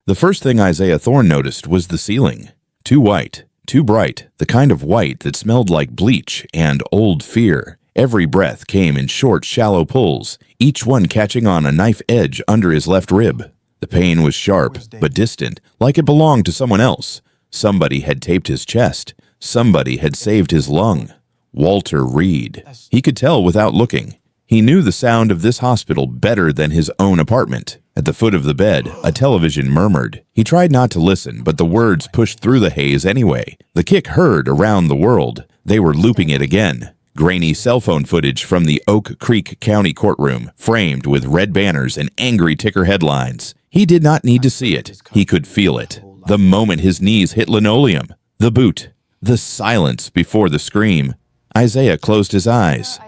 The first thing Isaiah Thorne noticed was the ceiling. Too white, too bright, the kind of white that smelled like bleach and old fear. Every breath came in short, shallow pulls, each one catching on a knife edge under his left rib. The pain was sharp, but distant, like it belonged to someone else. Somebody had taped his chest. Somebody had saved his lung. Walter Reed. He could tell without looking. He knew the sound of this hospital better than his own apartment. At the foot of the bed, a television murmured. He tried not to listen, but the words pushed through the haze anyway. The kick heard around the world. They were looping it again. Grainy cell phone footage from the Oak Creek County courtroom, framed with red banners and angry ticker headlines. He did not need to see it. He could feel it. The moment his knees hit linoleum. The boot. The silence before the scream. Isaiah closed his eyes.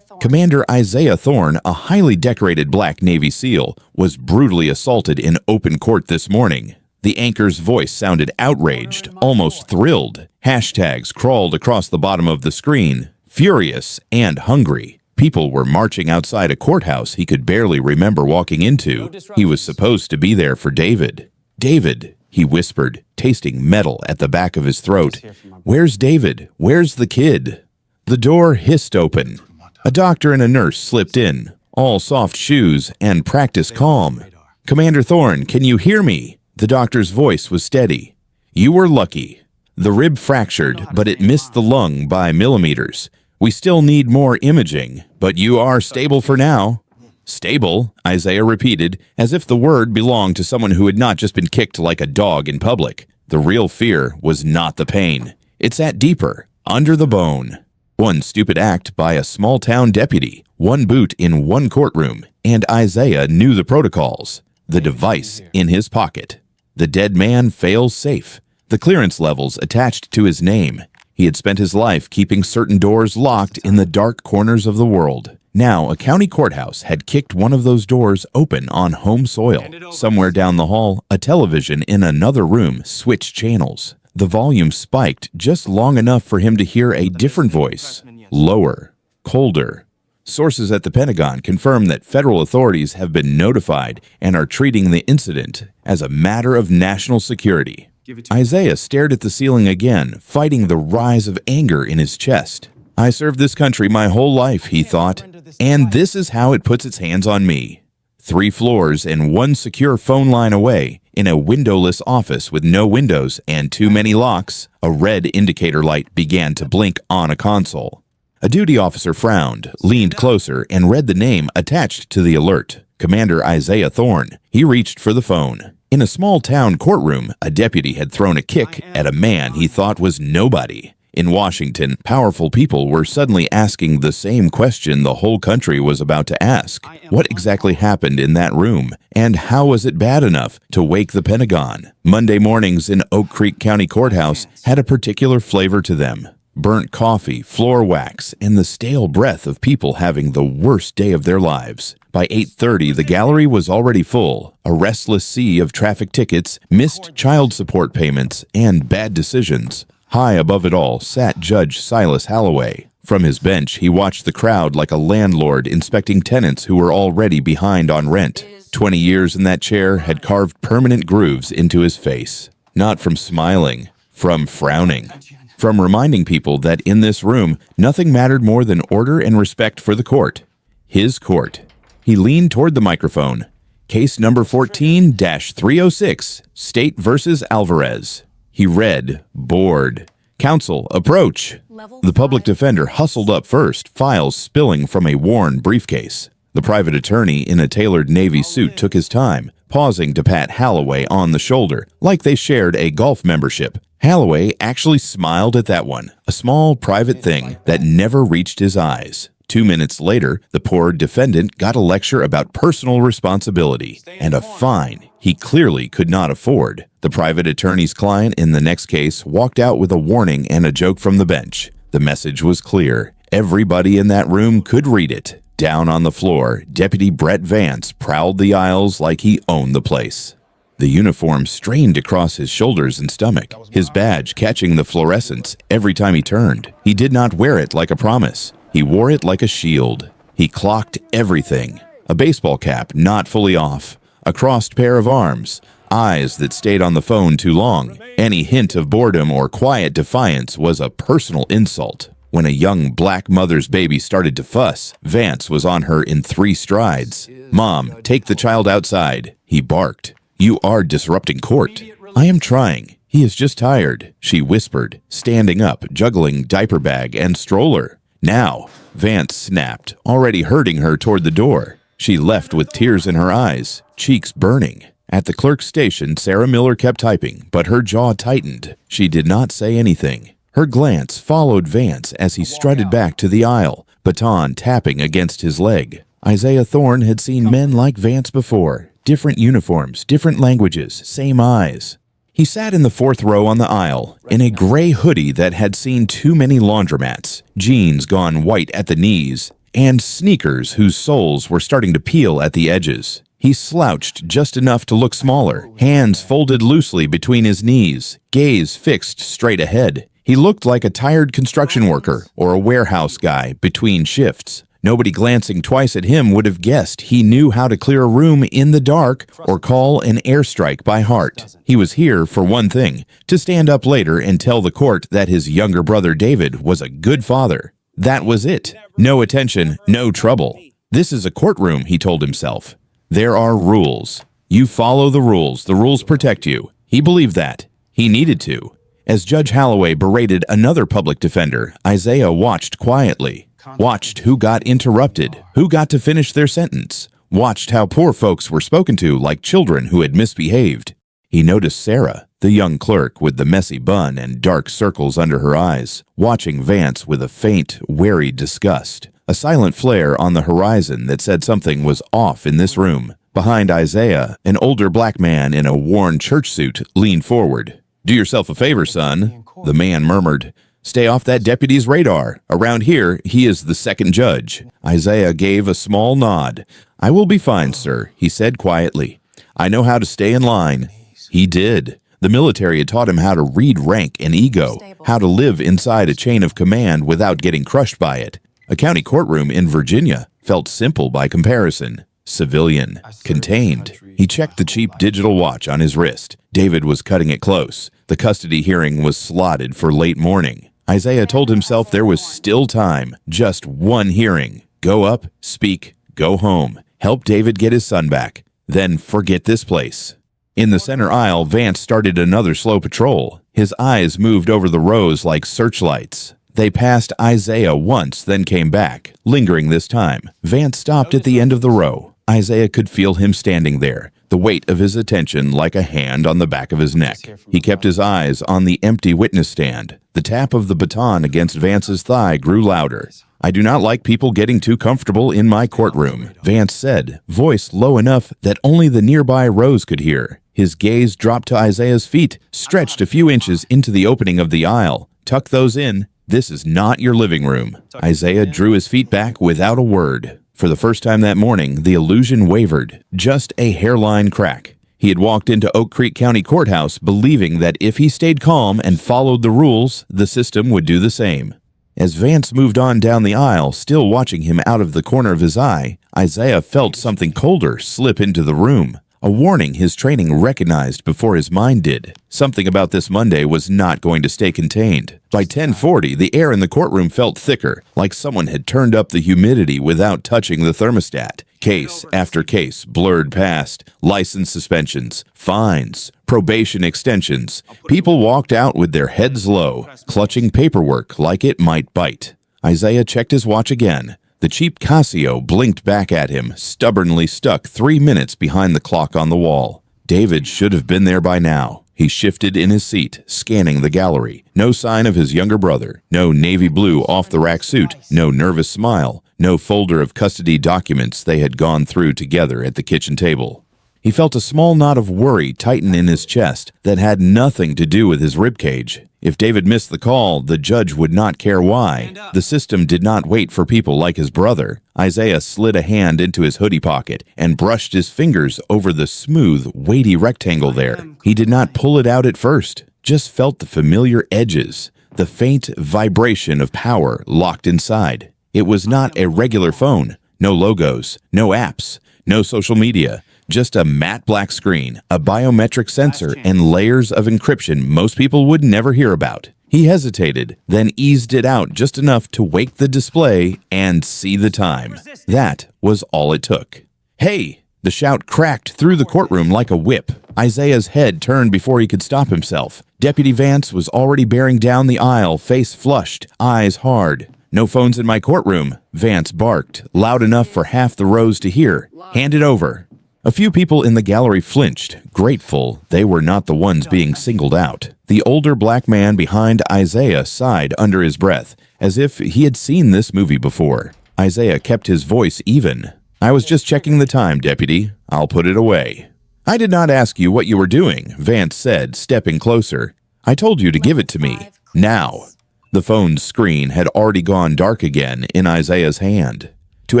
Commander Isaiah Thorne, a highly decorated black Navy SEAL, was brutally assaulted in open court this morning. The anchor's voice sounded outraged, almost thrilled. Hashtags crawled across the bottom of the screen, furious and hungry. People were marching outside a courthouse he could barely remember walking into. He was supposed to be there for David. David, he whispered, tasting metal at the back of his throat. Where's David? Where's the kid? The door hissed open. A doctor and a nurse slipped in, all soft shoes and practice calm. Commander Thorne, can you hear me? The doctor's voice was steady. You were lucky. The rib fractured, but it missed the lung by millimeters. We still need more imaging, but you are stable for now. Stable, Isaiah repeated, as if the word belonged to someone who had not just been kicked like a dog in public. The real fear was not the pain. It sat deeper, under the bone. One stupid act by a small-town deputy, one boot in one courtroom, and Isaiah knew the protocols. The device in his pocket. The dead man fails safe. The clearance levels attached to his name. He had spent his life keeping certain doors locked in the dark corners of the world. Now, a county courthouse had kicked one of those doors open on home soil. Somewhere down the hall, a television in another room switched channels. The volume spiked just long enough for him to hear a different voice, lower, colder. Sources at the Pentagon confirm that federal authorities have been notified and are treating the incident as a matter of national security. Isaiah stared at the ceiling again, fighting the rise of anger in his chest. I served this country my whole life, he thought, and this is how it puts its hands on me. 3 floors and 1 secure phone line away, in a windowless office with no windows and too many locks, a red indicator light began to blink on a console. A duty officer frowned, leaned closer, and read the name attached to the alert, Commander Isaiah Thorne. He reached for the phone. In a small-town courtroom, a deputy had thrown a kick at a man he thought was nobody. In Washington, powerful people were suddenly asking the same question the whole country was about to ask. What exactly happened in that room, and how was it bad enough to wake the Pentagon? Monday mornings in Oak Creek County Courthouse had a particular flavor to them. Burnt coffee, floor wax, and the stale breath of people having the worst day of their lives. By 8:30, the gallery was already full, a restless sea of traffic tickets, missed child support payments, and bad decisions. High above it all sat Judge Silas Holloway. From his bench, he watched the crowd like a landlord inspecting tenants who were already behind on rent. 20 years in that chair had carved permanent grooves into his face. Not from smiling, from frowning. From reminding people that in this room, nothing mattered more than order and respect for the court. His court. He leaned toward the microphone. Case number 14-306, State versus Alvarez. He read, bored. Counsel, approach. The public defender hustled up first, files spilling from a worn briefcase. The private attorney in a tailored Navy suit took his time, pausing to pat Holloway on the shoulder, like they shared a golf membership. Holloway actually smiled at that one, a small private thing that never reached his eyes. 2 minutes later, the poor defendant got a lecture about personal responsibility and a fine he clearly could not afford. The private attorney's client in the next case walked out with a warning and a joke from the bench. The message was clear. Everybody in that room could read it. Down on the floor, Deputy Brett Vance prowled the aisles like he owned the place. The uniform strained across his shoulders and stomach, his badge catching the fluorescence every time he turned. He did not wear it like a promise. He wore it like a shield. He clocked everything. A baseball cap not fully off, a crossed pair of arms, eyes that stayed on the phone too long. Any hint of boredom or quiet defiance was a personal insult. When a young black mother's baby started to fuss, Vance was on her in 3 strides. "Mom, take the child outside," he barked. "You are disrupting court." "I am trying. He is just tired," she whispered, standing up, juggling diaper bag and stroller. "Now," Vance snapped, already herding her toward the door. She left with tears in her eyes, cheeks burning. At the clerk's station, Sarah Miller kept typing, but her jaw tightened. She did not say anything. Her glance followed Vance as he strutted back to the aisle, baton tapping against his leg. Isaiah Thorne had seen men like Vance before. Different uniforms, different languages, same eyes. He sat in the 4th row on the aisle, in a gray hoodie that had seen too many laundromats, jeans gone white at the knees, and sneakers whose soles were starting to peel at the edges. He slouched just enough to look smaller, hands folded loosely between his knees, gaze fixed straight ahead. He looked like a tired construction worker or a warehouse guy between shifts. Nobody glancing twice at him would have guessed he knew how to clear a room in the dark or call an airstrike by heart. He was here for one thing, to stand up later and tell the court that his younger brother David was a good father. That was it. No attention, no trouble. This is a courtroom, he told himself. There are rules. You follow the rules protect you. He believed that. He needed to. As Judge Holloway berated another public defender, Isaiah watched quietly. Watched who got interrupted, who got to finish their sentence. Watched how poor folks were spoken to like children who had misbehaved. He noticed Sarah, the young clerk with the messy bun and dark circles under her eyes, watching Vance with a faint, wary disgust. A silent flare on the horizon that said something was off in this room. Behind Isaiah, an older black man in a worn church suit leaned forward. "Do yourself a favor, son," the man murmured. "Stay off that deputy's radar. Around here, he is the second judge." Isaiah gave a small nod. "I will be fine, sir," he said quietly. "I know how to stay in line." He did. The military had taught him how to read rank and ego, how to live inside a chain of command without getting crushed by it. A county courtroom in Virginia felt simple by comparison. Civilian. Contained. He checked the cheap digital watch on his wrist. David was cutting it close. The custody hearing was slotted for late morning. Isaiah told himself there was still time. Just one hearing. Go up, speak, go home. Help David get his son back. Then forget this place. In the center aisle, Vance started another slow patrol. His eyes moved over the rows like searchlights. They passed Isaiah once, then came back, lingering this time. Vance stopped at the end of the row. Isaiah could feel him standing there, the weight of his attention like a hand on the back of his neck. He kept his eyes on the empty witness stand. The tap of the baton against Vance's thigh grew louder. "I do not like people getting too comfortable in my courtroom," Vance said, voice low enough that only the nearby rows could hear. His gaze dropped to Isaiah's feet, stretched a few inches into the opening of the aisle. "Tuck those in. This is not your living room." Isaiah drew his feet back without a word. For the first time that morning, the illusion wavered, just a hairline crack. He had walked into Oak Creek County Courthouse believing that if he stayed calm and followed the rules, the system would do the same. As Vance moved on down the aisle, still watching him out of the corner of his eye, Isaiah felt something colder slip into the room. A warning his training recognized before his mind did. Something about this Monday was not going to stay contained. By 10:40, the air in the courtroom felt thicker, like someone had turned up the humidity without touching the thermostat. Case after case blurred past. License suspensions, fines, probation extensions. People walked out with their heads low, clutching paperwork like it might bite. Isaiah checked his watch again. The cheap Casio blinked back at him, stubbornly stuck 3 minutes behind the clock on the wall. David should have been there by now. He shifted in his seat, scanning the gallery. No sign of his younger brother. No navy blue off-the-rack suit. No nervous smile. No folder of custody documents they had gone through together at the kitchen table. He felt a small knot of worry tighten in his chest that had nothing to do with his ribcage. If David missed the call, the judge would not care why. The system did not wait for people like his brother. Isaiah slid a hand into his hoodie pocket and brushed his fingers over the smooth, weighty rectangle there. He did not pull it out at first, just felt the familiar edges, the faint vibration of power locked inside. It was not a regular phone. No logos, no apps, no social media. Just a matte black screen, a biometric sensor, and layers of encryption most people would never hear about. He hesitated, then eased it out just enough to wake the display and see the time. That was all it took. "Hey!" The shout cracked through the courtroom like a whip. Isaiah's head turned before he could stop himself. Deputy Vance was already bearing down the aisle, face flushed, eyes hard. "No phones in my courtroom," Vance barked, loud enough for half the rows to hear. "Hand it over." A few people in the gallery flinched, grateful they were not the ones being singled out. The older black man behind Isaiah sighed under his breath, as if he had seen this movie before. Isaiah kept his voice even. "I was just checking the time, Deputy. I'll put it away." "I did not ask you what you were doing," Vance said, stepping closer. "I told you to give it to me. Now." The phone's screen had already gone dark again in Isaiah's hand. To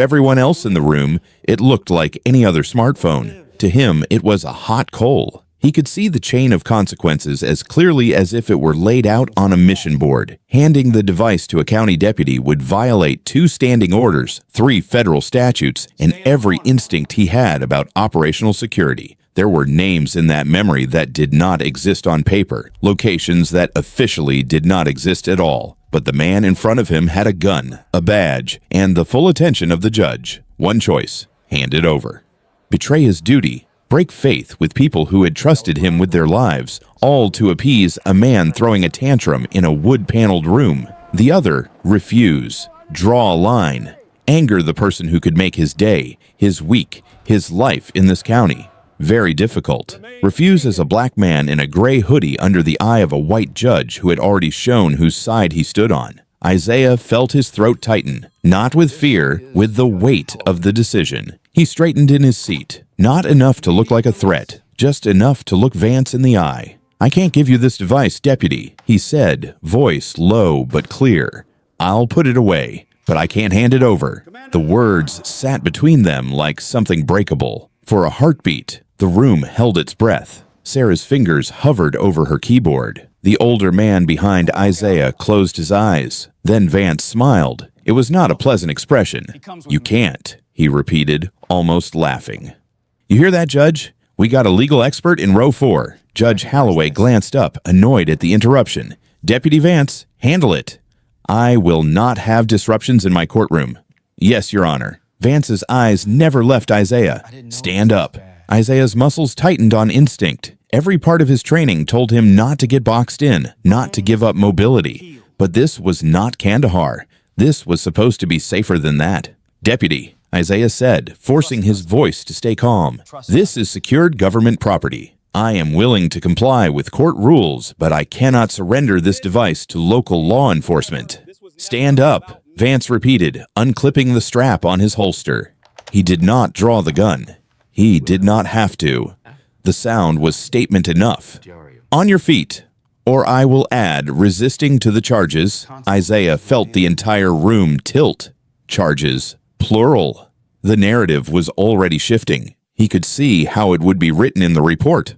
everyone else in the room, it looked like any other smartphone. To him, it was a hot coal. He could see the chain of consequences as clearly as if it were laid out on a mission board. Handing the device to a county deputy would violate 2 standing orders, 3 federal statutes, and every instinct he had about operational security. There were names in that memory that did not exist on paper, locations that officially did not exist at all. But the man in front of him had a gun, a badge, and the full attention of the judge. One choice: hand it over. Betray his duty. Break faith with people who had trusted him with their lives, all to appease a man throwing a tantrum in a wood-paneled room. The other, refuse. Draw a line. Anger the person who could make his day, his week, his life in this county. Very difficult. Refuse as a black man in a gray hoodie under the eye of a white judge who had already shown whose side he stood on. Isaiah felt his throat tighten, not with fear, with the weight of the decision. He straightened in his seat. Not enough to look like a threat, just enough to look Vance in the eye. "I can't give you this device, Deputy," he said, voice low but clear. "I'll put it away, but I can't hand it over." The words sat between them like something breakable. For a heartbeat, the room held its breath. Sarah's fingers hovered over her keyboard. The older man behind Isaiah closed his eyes. Then Vance smiled. It was not a pleasant expression. "You can't," he repeated, almost laughing. "You hear that, Judge? We got a legal expert in row 4. Judge Holloway glanced up, annoyed at the interruption. "Deputy Vance, handle it." "I will not have disruptions in my courtroom." "Yes, Your Honor." Vance's eyes never left Isaiah. "Stand up." Isaiah's muscles tightened on instinct. Every part of his training told him not to get boxed in, not to give up mobility. But this was not Kandahar. This was supposed to be safer than that. "Deputy," Isaiah said, forcing his voice to stay calm. "This is secured government property. I am willing to comply with court rules, but I cannot surrender this device to local law enforcement." "Stand up," Vance repeated, unclipping the strap on his holster. He did not draw the gun. He did not have to. The sound was statement enough. "On your feet, or I will add resisting to the charges." Isaiah felt the entire room tilt. Charges, plural. The narrative was already shifting. He could see how it would be written in the report.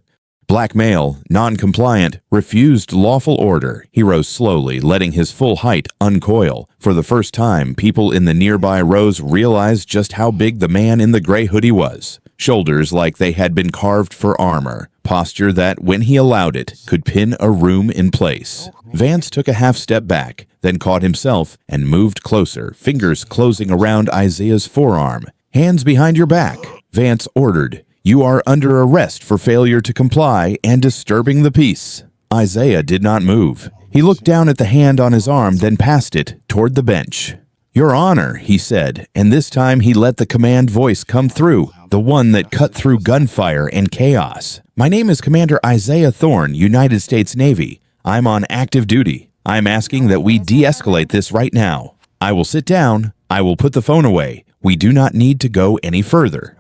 Black male, non-compliant, refused lawful order. He rose slowly, letting his full height uncoil. For the first time, people in the nearby rows realized just how big the man in the gray hoodie was. Shoulders like they had been carved for armor. Posture that, when he allowed it, could pin a room in place. Vance took a half step back, then caught himself and moved closer, fingers closing around Isaiah's forearm. "Hands behind your back," Vance ordered. "You are under arrest for failure to comply and disturbing the peace." Isaiah did not move. He looked down at the hand on his arm, then passed it toward the bench. "Your Honor," he said, and this time he let the command voice come through, the one that cut through gunfire and chaos. "My name is Commander Isaiah Thorne, United States Navy. I'm on active duty. I'm asking that we de-escalate this right now. I will sit down. I will put the phone away. We do not need to go any further."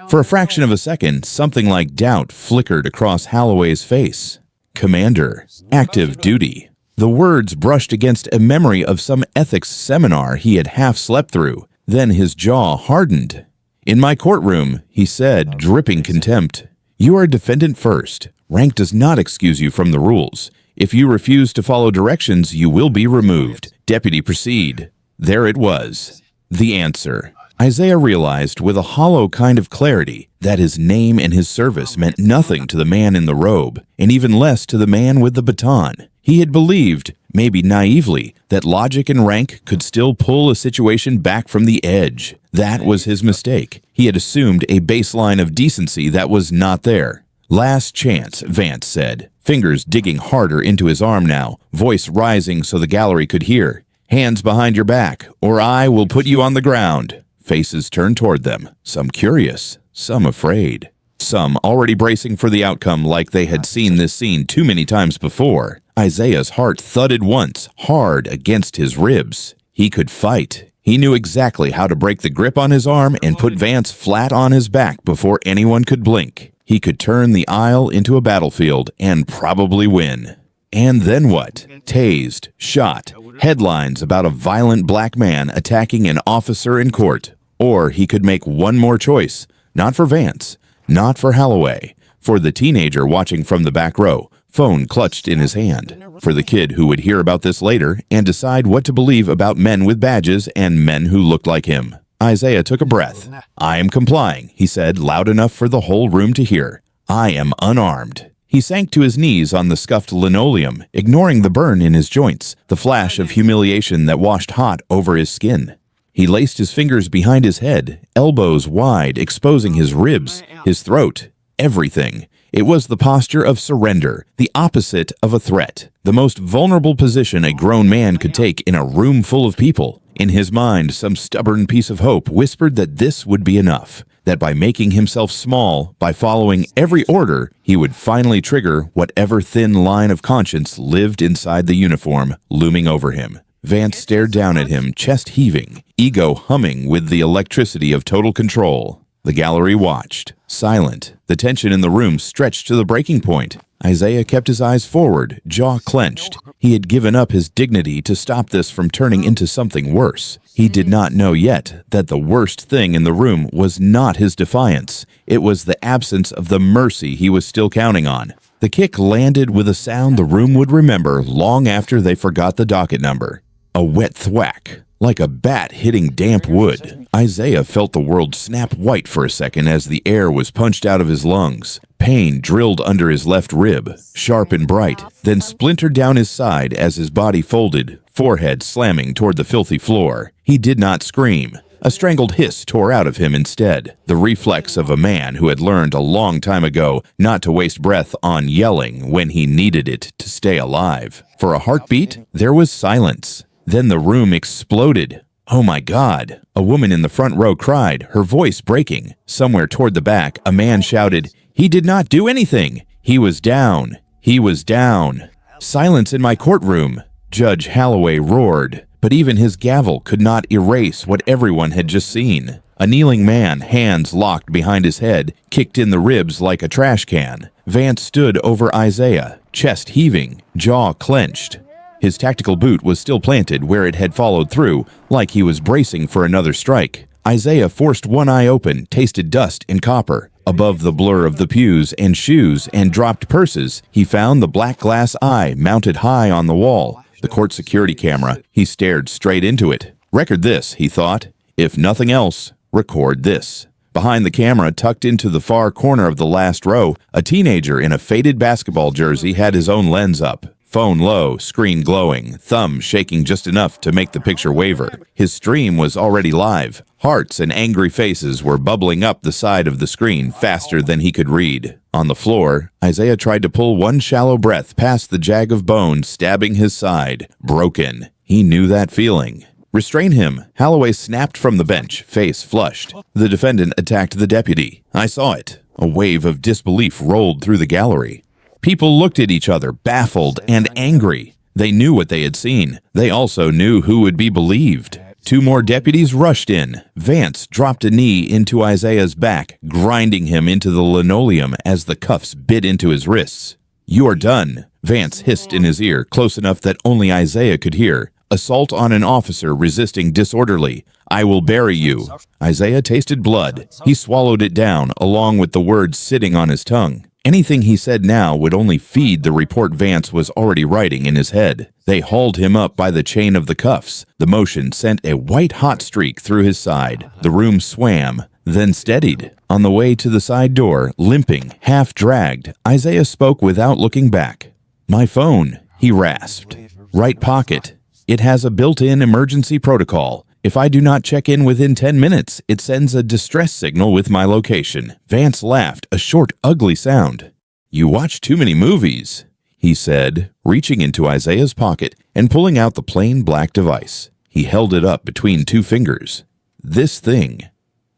For a fraction of a second, something like doubt flickered across Holloway's face. "Commander, active duty." The words brushed against a memory of some ethics seminar he had half slept through. Then his jaw hardened. "In my courtroom," he said, dripping contempt. "You are defendant first. Rank does not excuse you from the rules. If you refuse to follow directions, you will be removed. Deputy, proceed." There it was. The answer. Isaiah realized with a hollow kind of clarity that his name and his service meant nothing to the man in the robe, and even less to the man with the baton. He had believed, maybe naively, that logic and rank could still pull a situation back from the edge. That was his mistake. He had assumed a baseline of decency that was not there. "Last chance," Vance said, fingers digging harder into his arm now, voice rising so the gallery could hear. "Hands behind your back, or I will put you on the ground." Faces turned toward them, some curious, some afraid, some already bracing for the outcome like they had seen this scene too many times before. Isaiah's heart thudded once, hard against his ribs. He could fight. He knew exactly how to break the grip on his arm and put Vance flat on his back before anyone could blink. He could turn the aisle into a battlefield and probably win. And then what? Tased, shot, headlines about a violent black man attacking an officer in court. Or he could make one more choice, not for Vance, not for Holloway, for the teenager watching from the back row, phone clutched in his hand, for the kid who would hear about this later and decide what to believe about men with badges and men who looked like him. Isaiah took a breath. "I am complying," he said, loud enough for the whole room to hear. "I am unarmed." He sank to his knees on the scuffed linoleum, ignoring the burn in his joints, the flash of humiliation that washed hot over his skin. He laced his fingers behind his head, elbows wide, exposing his ribs, his throat, everything. It was the posture of surrender, the opposite of a threat, the most vulnerable position a grown man could take in a room full of people. In his mind, some stubborn piece of hope whispered that this would be enough, that by making himself small, by following every order, he would finally trigger whatever thin line of conscience lived inside the uniform looming over him. Vance stared down at him, chest heaving, ego humming with the electricity of total control. The gallery watched, silent. The tension in the room stretched to the breaking point. Isaiah kept his eyes forward, jaw clenched. He had given up his dignity to stop this from turning into something worse. He did not know yet that the worst thing in the room was not his defiance. It was the absence of the mercy he was still counting on. The kick landed with a sound the room would remember long after they forgot the docket number. A wet thwack, like a bat hitting damp wood. Isaiah felt the world snap white for a second as the air was punched out of his lungs. Pain drilled under his left rib, sharp and bright, then splintered down his side as his body folded, forehead slamming toward the filthy floor. He did not scream. A strangled hiss tore out of him instead, the reflex of a man who had learned a long time ago not to waste breath on yelling when he needed it to stay alive. For a heartbeat, there was silence. Then the room exploded. "Oh my God!" A woman in the front row cried, her voice breaking. Somewhere toward the back, a man shouted, "He did not do anything! He was down! He was down!" "Silence in my courtroom!" Judge Holloway roared, but even his gavel could not erase what everyone had just seen. A kneeling man, hands locked behind his head, kicked in the ribs like a trash can. Vance stood over Isaiah, chest heaving, jaw clenched. His tactical boot was still planted where it had followed through, like he was bracing for another strike. Isaiah forced one eye open, tasted dust and copper. Above the blur of the pews and shoes and dropped purses, he found the black glass eye mounted high on the wall. The court security camera. He stared straight into it. Record this, he thought. If nothing else, record this. Behind the camera, tucked into the far corner of the last row, a teenager in a faded basketball jersey had his own lens up. Phone low, screen glowing, thumb shaking just enough to make the picture waver. His stream was already live. Hearts and angry faces were bubbling up the side of the screen faster than he could read. On the floor, Isaiah tried to pull one shallow breath past the jag of bone stabbing his side. Broken. He knew that feeling. "Restrain him." Holloway snapped from the bench, face flushed. The defendant attacked the deputy. "I saw it." A wave of disbelief rolled through the gallery. People looked at each other, baffled and angry. They knew what they had seen. They also knew who would be believed. Two more deputies rushed in. Vance dropped a knee into Isaiah's back, grinding him into the linoleum as the cuffs bit into his wrists. "You are done," Vance hissed in his ear, close enough that only Isaiah could hear. "Assault on an officer resisting disorderly. I will bury you." Isaiah tasted blood. He swallowed it down, along with the words sitting on his tongue. Anything he said now would only feed the report Vance was already writing in his head. They hauled him up by the chain of the cuffs. The motion sent a white-hot streak through his side. The room swam, then steadied. On the way to the side door, limping, half-dragged, Isaiah spoke without looking back. "My phone," he rasped. "Right pocket. It has a built-in emergency protocol. If I do not check in within 10 minutes, it sends a distress signal with my location." Vance laughed, a short, ugly sound. "You watch too many movies," he said, reaching into Isaiah's pocket and pulling out the plain black device. He held it up between two fingers. "This thing."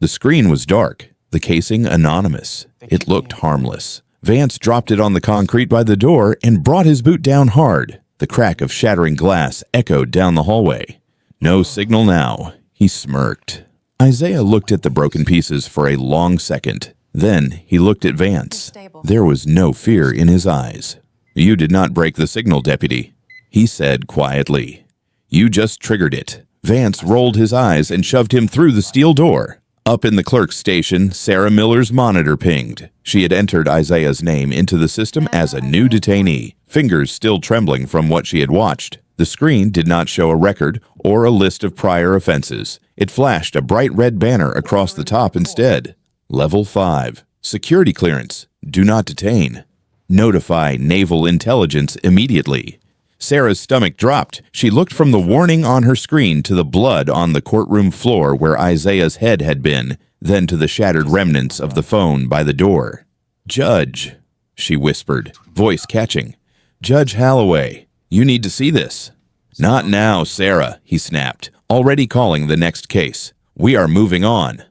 The screen was dark, the casing anonymous. It looked harmless. Vance dropped it on the concrete by the door and brought his boot down hard. The crack of shattering glass echoed down the hallway. "No signal now," he smirked. Isaiah looked at the broken pieces for a long second. Then he looked at Vance. There was no fear in his eyes. "You did not break the signal, Deputy," he said quietly. "You just triggered it." Vance rolled his eyes and shoved him through the steel door. Up in the clerk's station, Sarah Miller's monitor pinged. She had entered Isaiah's name into the system as a new detainee, fingers still trembling from what she had watched. The screen did not show a record or a list of prior offenses. It flashed a bright red banner across the top instead. Level 5. Security clearance. Do not detain. Notify Naval Intelligence immediately. Sarah's stomach dropped. She looked from the warning on her screen to the blood on the courtroom floor where Isaiah's head had been, then to the shattered remnants of the phone by the door. "Judge," she whispered, voice catching. "Judge Holloway, you need to see this." "Not now, Sarah," he snapped, already calling the next case. "We are moving on."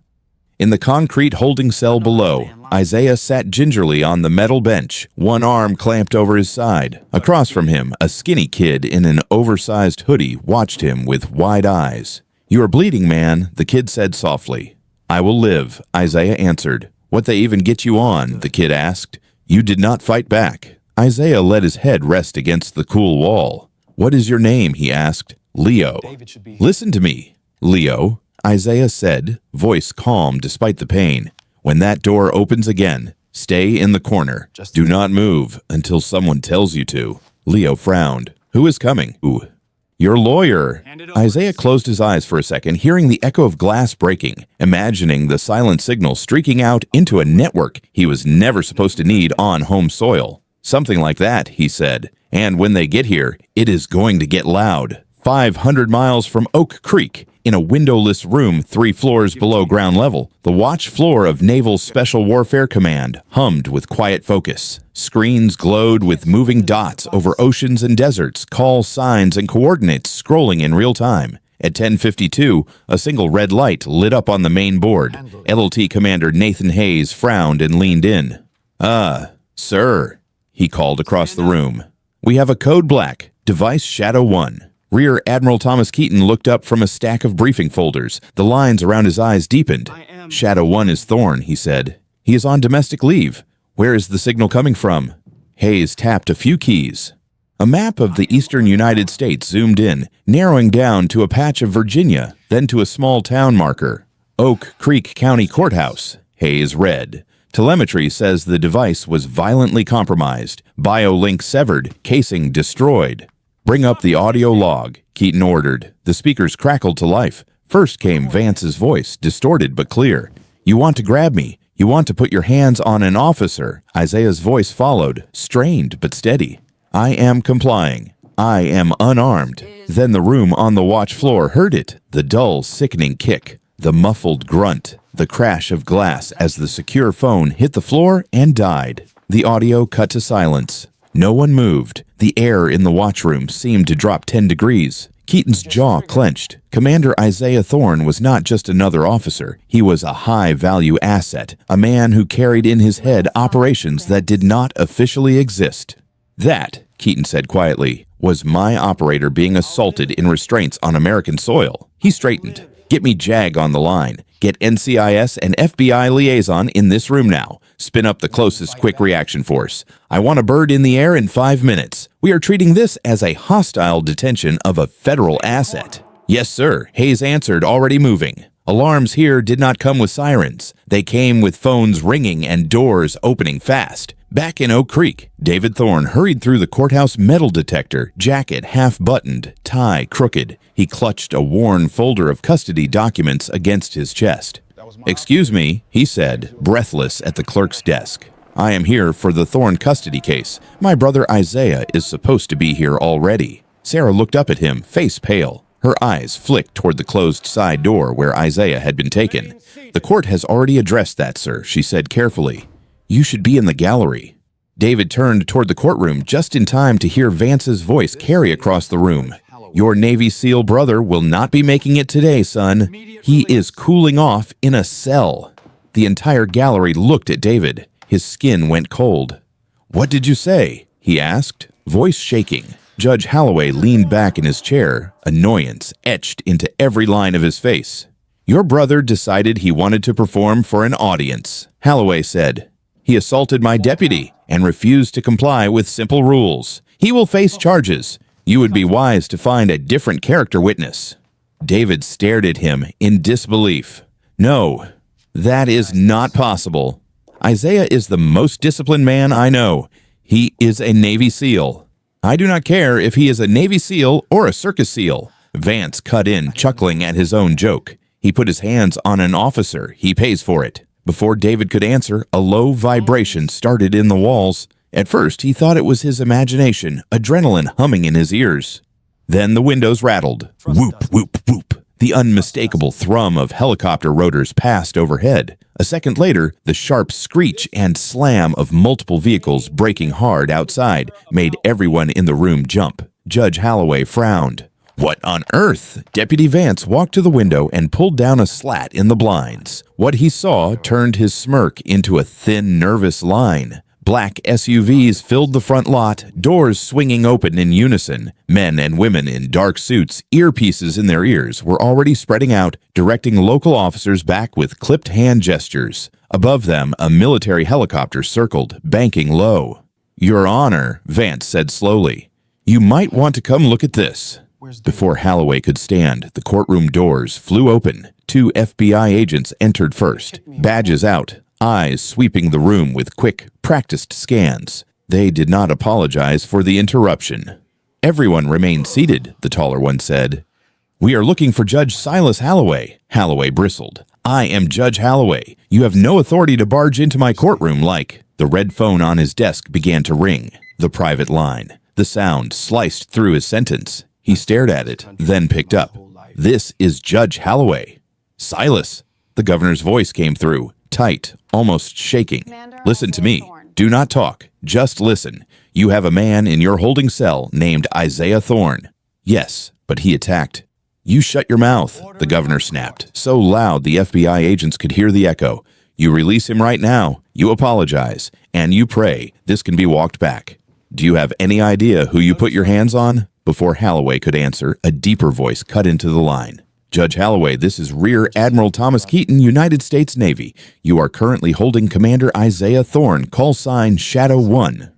In the concrete holding cell below, Isaiah sat gingerly on the metal bench, one arm clamped over his side. Across from him, a skinny kid in an oversized hoodie watched him with wide eyes. "You are bleeding, man," the kid said softly. "I will live," Isaiah answered. "What they even get you on?" the kid asked. "You did not fight back." Isaiah let his head rest against the cool wall. "What is your name?" he asked. "Leo." "Listen to me." "Leo," Isaiah said, voice calm despite the pain. "When that door opens again, stay in the corner. Do not move until someone tells you to." Leo frowned. "Who is coming?" "Ooh. Your lawyer." Isaiah closed his eyes for a second, hearing the echo of glass breaking, imagining the silent signal streaking out into a network he was never supposed to need on home soil. "Something like that," he said. "And when they get here, it is going to get loud." 500 miles from Oak Creek, in a windowless room 3 floors below ground level, the watch floor of Naval Special Warfare Command hummed with quiet focus. Screens glowed with moving dots over oceans and deserts, call signs and coordinates scrolling in real time. At 10:52, a single red light lit up on the main board. LLT Commander Nathan Hayes frowned and leaned in. Sir," he called across the room. "We have a code black, device Shadow 1. Rear Admiral Thomas Keaton looked up from a stack of briefing folders. The lines around his eyes deepened. "Shadow 1 is Thorne," he said. "He is on domestic leave. Where is the signal coming from?" Hayes tapped a few keys. A map of the eastern United States zoomed in, narrowing down to a patch of Virginia, then to a small town marker. "Oak Creek County Courthouse," Hayes read. "Telemetry says the device was violently compromised. Biolink severed, casing destroyed." "Bring up the audio log," Keaton ordered. The speakers crackled to life. First came Vance's voice, distorted but clear. "You want to grab me. You want to put your hands on an officer." Isaiah's voice followed, strained but steady. "I am complying. I am unarmed." Then the room on the watch floor heard it, the dull, sickening kick, the muffled grunt, the crash of glass as the secure phone hit the floor and died. The audio cut to silence. No one moved. The air in the watchroom seemed to drop 10 degrees. Keaton's jaw clenched. Commander Isaiah Thorne was not just another officer. He was a high-value asset, a man who carried in his head operations that did not officially exist. "That," Keaton said quietly, "was my operator being assaulted in restraints on American soil." He straightened. "Get me JAG on the line. Get NCIS and FBI liaison in this room now. Spin up the closest quick reaction force. I want a bird in the air in 5 minutes. We are treating this as a hostile detention of a federal asset." "Yes, sir," Hayes answered, already moving. Alarms here did not come with sirens. They came with phones ringing and doors opening fast. Back in Oak Creek, David Thorne hurried through the courthouse metal detector, jacket half-buttoned, tie crooked. He clutched a worn folder of custody documents against his chest. "Excuse me," he said, breathless at the clerk's desk. "I am here for the Thorne custody case. My brother Isaiah is supposed to be here already." Sarah looked up at him, face pale. Her eyes flicked toward the closed side door where Isaiah had been taken. "The court has already addressed that, sir," she said carefully. "You should be in the gallery." David turned toward the courtroom just in time to hear Vance's voice carry across the room. "Your Navy SEAL brother will not be making it today, son. He is cooling off in a cell." The entire gallery looked at David. His skin went cold. "What did you say?" he asked, voice shaking. Judge Holloway leaned back in his chair, annoyance etched into every line of his face. "Your brother decided he wanted to perform for an audience," Holloway said. "He assaulted my deputy and refused to comply with simple rules. He will face charges. You would be wise to find a different character witness." David stared at him in disbelief. "No, that is not possible. Isaiah is the most disciplined man I know. He is a Navy SEAL. I do not care if he is a Navy SEAL or a circus SEAL." Vance cut in, chuckling at his own joke. He put his hands on an officer. He pays for it. Before David could answer, a low vibration started in the walls. At first, he thought it was his imagination, adrenaline humming in his ears. Then the windows rattled. Whoop, whoop, whoop. The unmistakable thrum of helicopter rotors passed overhead. A second later, the sharp screech and slam of multiple vehicles braking hard outside made everyone in the room jump. Judge Holloway frowned. "What on earth?" Deputy Vance walked to the window and pulled down a slat in the blinds. What he saw turned his smirk into a thin, nervous line. Black SUVs filled the front lot, doors swinging open in unison. Men and women in dark suits, earpieces in their ears, were already spreading out, directing local officers back with clipped hand gestures. Above them, a military helicopter circled, banking low. "Your Honor," Vance said slowly, "you might want to come look at this." Before Holloway could stand, the courtroom doors flew open. 2 FBI agents entered first, badges out, eyes sweeping the room with quick, practiced scans. They did not apologize for the interruption. "Everyone remained seated," the taller one said. "We are looking for Judge Silas Holloway." Holloway bristled. "I am Judge Holloway. You have no authority to barge into my courtroom like—" The red phone on his desk began to ring. The private line. The sound sliced through his sentence. He stared at it, then picked up. "This is Judge Holloway." "Silas." The governor's voice came through, tight, almost shaking. "Listen to me. Do not talk. Just listen. You have a man in your holding cell named Isaiah Thorne." "Yes, but he attacked." "You shut your mouth," the governor snapped, so loud the FBI agents could hear the echo. "You release him right now, you apologize, and you pray this can be walked back. Do you have any idea who you put your hands on?" Before Holloway could answer, a deeper voice cut into the line. "Judge Holloway, this is Rear Admiral Thomas Keaton, United States Navy. You are currently holding Commander Isaiah Thorne, call sign Shadow 1.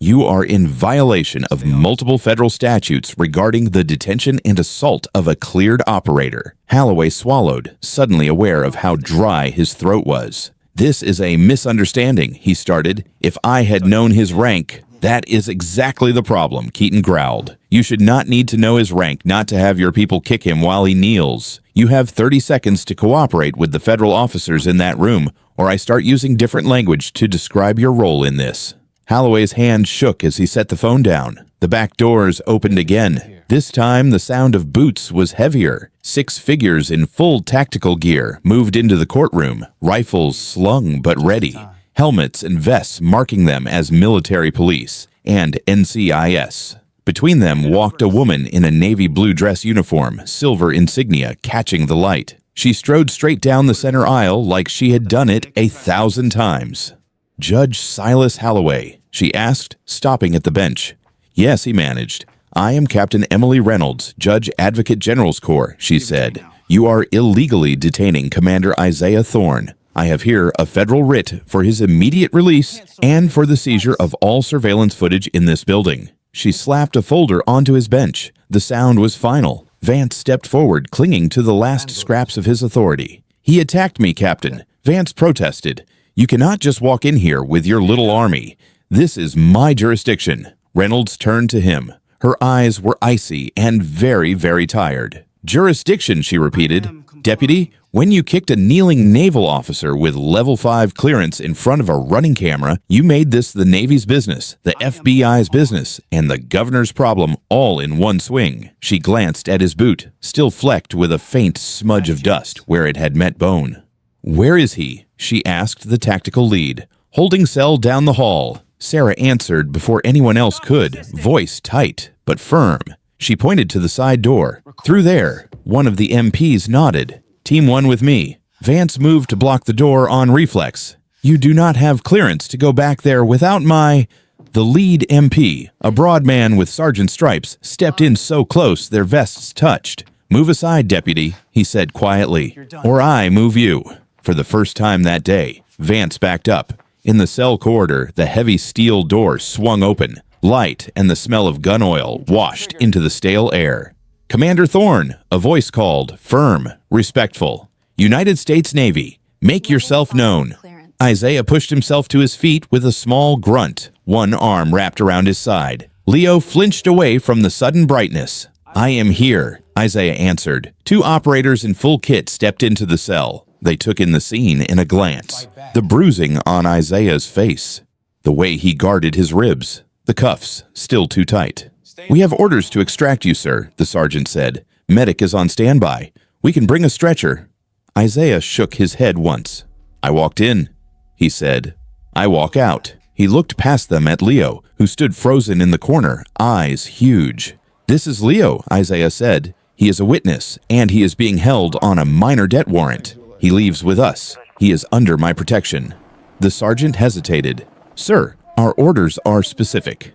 You are in violation of multiple federal statutes regarding the detention and assault of a cleared operator." Holloway swallowed, suddenly aware of how dry his throat was. "This is a misunderstanding," he started. "If I had known his rank—" "That is exactly the problem," Keaton growled. "You should not need to know his rank not to have your people kick him while he kneels. You have 30 seconds to cooperate with the federal officers in that room, or I start using different language to describe your role in this." Holloway's hand shook as he set the phone down. The back doors opened again. This time, the sound of boots was heavier. 6 figures in full tactical gear moved into the courtroom, rifles slung but ready. Helmets and vests marking them as military police and NCIS. Between them walked a woman in a navy blue dress uniform, silver insignia catching the light. She strode straight down the center aisle like she had done it 1,000 times. "Judge Silas Holloway?" she asked, stopping at the bench. "Yes," he managed. "I am Captain Emily Reynolds, Judge Advocate General's Corps," she said. "You are illegally detaining Commander Isaiah Thorne. I have here a federal writ for his immediate release and for the seizure of all surveillance footage in this building." She slapped a folder onto his bench. The sound was final. Vance stepped forward, clinging to the last scraps of his authority. "He attacked me, Captain," Vance protested. "You cannot just walk in here with your little army. This is my jurisdiction." Reynolds turned to him. Her eyes were icy and very, very tired. "Jurisdiction," she repeated. "Deputy, when you kicked a kneeling naval officer with level 5 clearance in front of a running camera, you made this the Navy's business, the FBI's business, and the governor's problem all in one swing." She glanced at his boot, still flecked with a faint smudge of dust where it had met bone. "Where is he?" she asked the tactical lead. "Holding cell down the hall." Sarah answered before anyone else could, voice tight but firm. She pointed to the side door. "Through there." One of the MPs nodded. "Team 1 with me." Vance moved to block the door on reflex. "You do not have clearance to go back there without my—" The lead MP, a broad man with sergeant stripes, stepped in so close their vests touched. "Move aside, deputy," he said quietly, "or I move you." For the first time that day, Vance backed up. In the cell corridor, the heavy steel door swung open. Light and the smell of gun oil washed into the stale air. "Commander Thorne," a voice called, firm, respectful. "United States Navy, make yourself known." Isaiah pushed himself to his feet with a small grunt, one arm wrapped around his side. Leo flinched away from the sudden brightness. "I am here," Isaiah answered. Two operators in full kit stepped into the cell. They took in the scene in a glance. The bruising on Isaiah's face. The way he guarded his ribs. The cuffs, still too tight. "We have orders to extract you, sir," the sergeant said. "Medic is on standby. We can bring a stretcher." Isaiah shook his head once. "I walked in," he said. "I walk out." He looked past them at Leo, who stood frozen in the corner, eyes huge. "This is Leo," Isaiah said. "He is a witness, and he is being held on a minor debt warrant. He leaves with us. He is under my protection." The sergeant hesitated. "Sir, our orders are specific."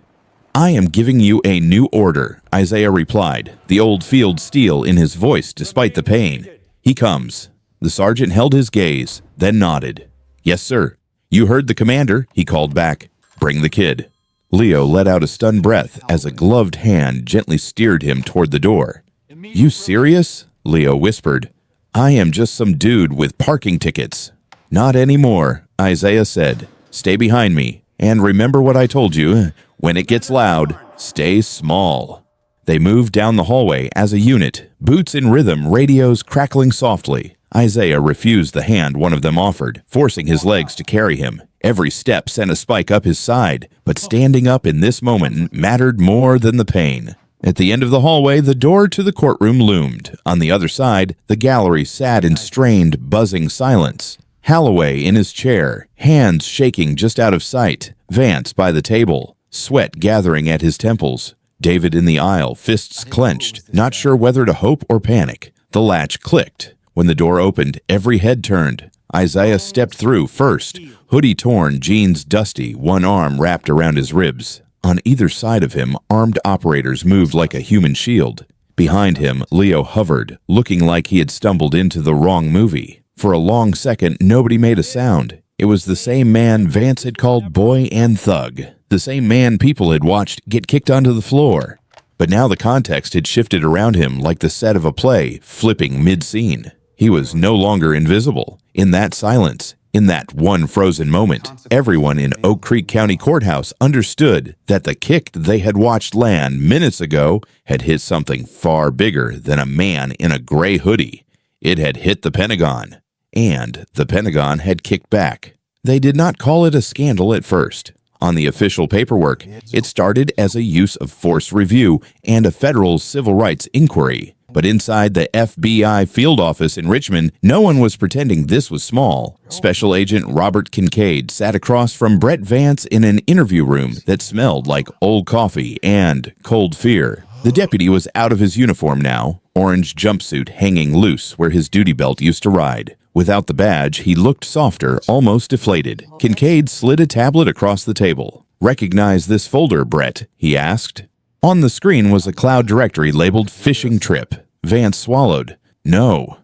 "I am giving you a new order," Isaiah replied, the old field steel in his voice despite the pain. "He comes." The sergeant held his gaze, then nodded. "Yes, sir." "You heard the commander," he called back. "Bring the kid." Leo let out a stunned breath as a gloved hand gently steered him toward the door. "You serious?" Leo whispered. "I am just some dude with parking tickets." "Not anymore," Isaiah said. "Stay behind me, and remember what I told you. When it gets loud, stay small." They moved down the hallway as a unit, boots in rhythm, radios crackling softly. Isaiah refused the hand one of them offered, forcing his legs to carry him. Every step sent a spike up his side, but standing up in this moment mattered more than the pain. At the end of the hallway, the door to the courtroom loomed. On the other side, the gallery sat in strained, buzzing silence. Holloway in his chair, hands shaking just out of sight. Vance by the table, sweat gathering at his temples. David in the aisle, fists clenched, not sure whether to hope or panic. The latch clicked. When the door opened, every head turned. Isaiah stepped through first, hoodie torn, jeans dusty, one arm wrapped around his ribs. On either side of him, armed operators moved like a human shield. Behind him, Leo hovered, looking like he had stumbled into the wrong movie. For a long second, nobody made a sound. It was the same man Vance had called boy and thug. The same man people had watched get kicked onto the floor. But now the context had shifted around him like the set of a play, flipping mid-scene. He was no longer invisible. In that silence, in that one frozen moment, everyone in Oak Creek County Courthouse understood that the kick they had watched land minutes ago had hit something far bigger than a man in a gray hoodie. It had hit the Pentagon, and the Pentagon had kicked back. They did not call it a scandal at first. On the official paperwork, it started as a use of force review and a federal civil rights inquiry. But inside the FBI field office in Richmond, no one was pretending this was small. Special Agent Robert Kincaid sat across from Brett Vance in an interview room that smelled like old coffee and cold fear. The deputy was out of his uniform now, orange jumpsuit hanging loose where his duty belt used to ride. Without the badge, he looked softer, almost deflated. Kincaid slid a tablet across the table. "Recognize this folder, Brett?" he asked. On the screen was a cloud directory labeled Fishing Trip. Vance swallowed. "No."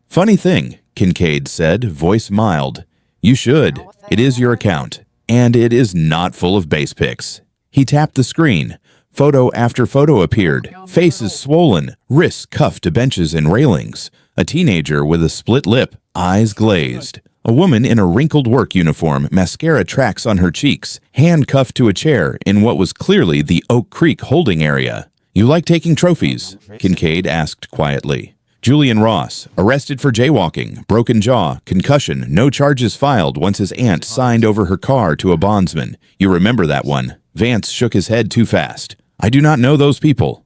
"Funny thing," Kincaid said, voice mild. "You should. It is your account, and it is not full of base picks." He tapped the screen. Photo after photo appeared, faces swollen, wrists cuffed to benches and railings. A teenager with a split lip, eyes glazed. A woman in a wrinkled work uniform, mascara tracks on her cheeks, handcuffed to a chair in what was clearly the Oak Creek holding area. "You like taking trophies?" Kincaid asked quietly. Julian Ross, arrested for jaywalking, broken jaw, concussion, no charges filed once his aunt signed over her car to a bondsman. You remember that one. Vance shook his head too fast. "I do not know those people."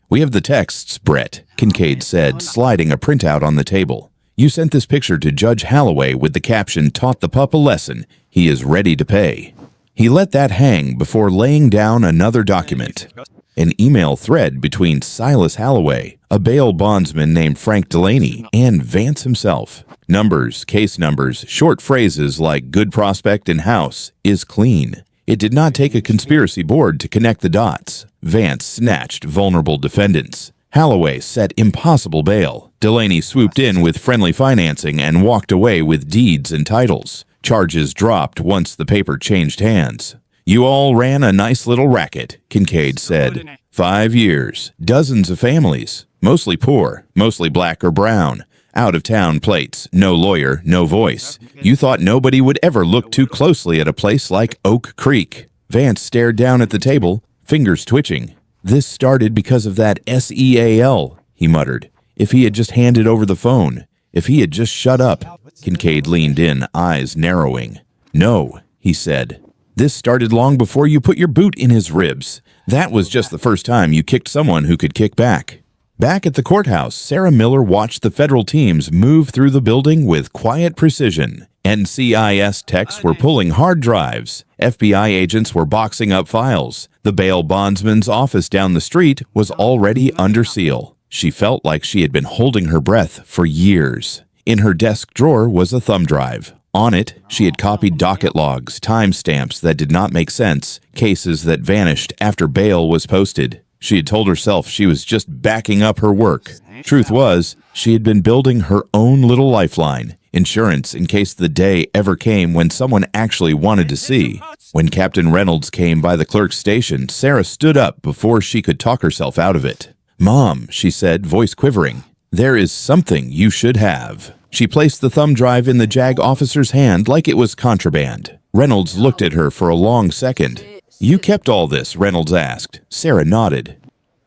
"We have the texts, Brett," Kincaid said, sliding a printout on the table. "You sent this picture to Judge Holloway with the caption, 'Taught the pup a lesson. He is ready to pay.'" He let that hang before laying down another document. An email thread between Silas Holloway, a bail bondsman named Frank Delaney, and Vance himself. Numbers, case numbers, short phrases like "good prospect and house" is clean. It did not take a conspiracy board to connect the dots. Vance snatched vulnerable defendants. Holloway set impossible bail. Delaney swooped in with friendly financing and walked away with deeds and titles. Charges dropped once the paper changed hands. "You all ran a nice little racket," Kincaid said. 5 years, dozens of families, mostly poor, mostly black or brown. Out-of-town plates, no lawyer, no voice. You thought nobody would ever look too closely at a place like Oak Creek. Vance stared down at the table, fingers twitching. "This started because of that SEAL, he muttered. "If he had just handed over the phone. If he had just shut up." Kincaid leaned in, eyes narrowing. "No," he said. "This started long before you put your boot in his ribs. That was just the first time you kicked someone who could kick back." Back at the courthouse, Sarah Miller watched the federal teams move through the building with quiet precision. NCIS techs were pulling hard drives. FBI agents were boxing up files. The bail bondsman's office down the street was already under seal. She felt like she had been holding her breath for years. In her desk drawer was a thumb drive. On it, she had copied docket logs, timestamps that did not make sense, cases that vanished after bail was posted. She had told herself she was just backing up her work. Truth was, she had been building her own little lifeline, insurance in case the day ever came when someone actually wanted to see. When Captain Reynolds came by the clerk's station, Sarah stood up before she could talk herself out of it. "Mom," she said, voice quivering, "there is something you should have." She placed the thumb drive in the JAG officer's hand like it was contraband. Reynolds looked at her for a long second. "You kept all this?" Reynolds asked. Sarah nodded.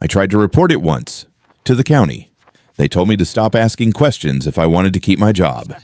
"I tried to report it once. To the county. They told me to stop asking questions if I wanted to keep my job."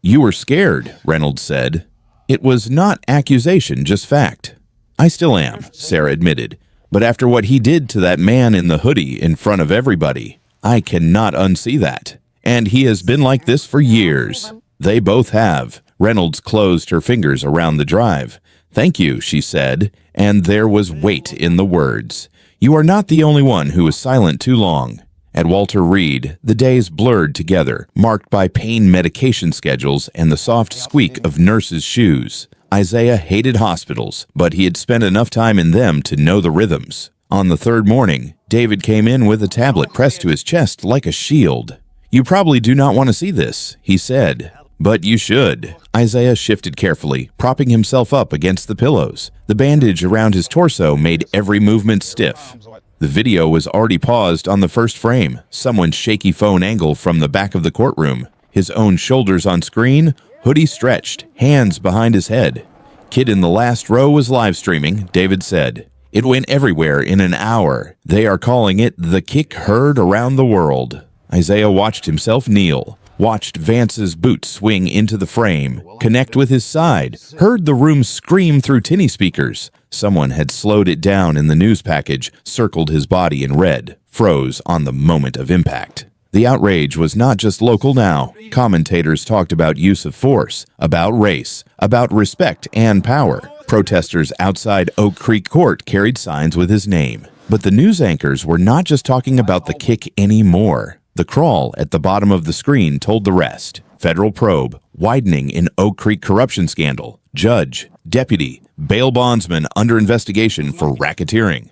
"You were scared," Reynolds said. "It was not accusation, just fact." "I still am," Sarah admitted. "But after what he did to that man in the hoodie in front of everybody, I cannot unsee that. And he has been like this for years." "They both have." Reynolds closed her fingers around the drive. "Thank you," she said, and there was weight in the words. "You are not the only one who was silent too long." At Walter Reed, the days blurred together, marked by pain medication schedules and the soft squeak of nurses' shoes. Isaiah hated hospitals, but he had spent enough time in them to know the rhythms. On the third morning, David came in with a tablet pressed to his chest like a shield. "You probably do not want to see this," he said. "But you should." Isaiah shifted carefully, propping himself up against the pillows. The bandage around his torso made every movement stiff. The video was already paused on the first frame, someone's shaky phone angle from the back of the courtroom. His own shoulders on screen, hoodie stretched, hands behind his head. "Kid in the last row was live streaming," David said. "It went everywhere in an hour. They are calling it the kick heard around the world." Isaiah watched himself kneel, watched Vance's boot swing into the frame, connect with his side, heard the room scream through tinny speakers. Someone had slowed it down in the news package, circled his body in red, froze on the moment of impact. The outrage was not just local now. Commentators talked about use of force, about race, about respect and power. Protesters outside Oak Creek Court carried signs with his name. But the news anchors were not just talking about the kick anymore. The crawl at the bottom of the screen told the rest. Federal probe, widening in Oak Creek corruption scandal. Judge, deputy, bail bondsman under investigation for racketeering.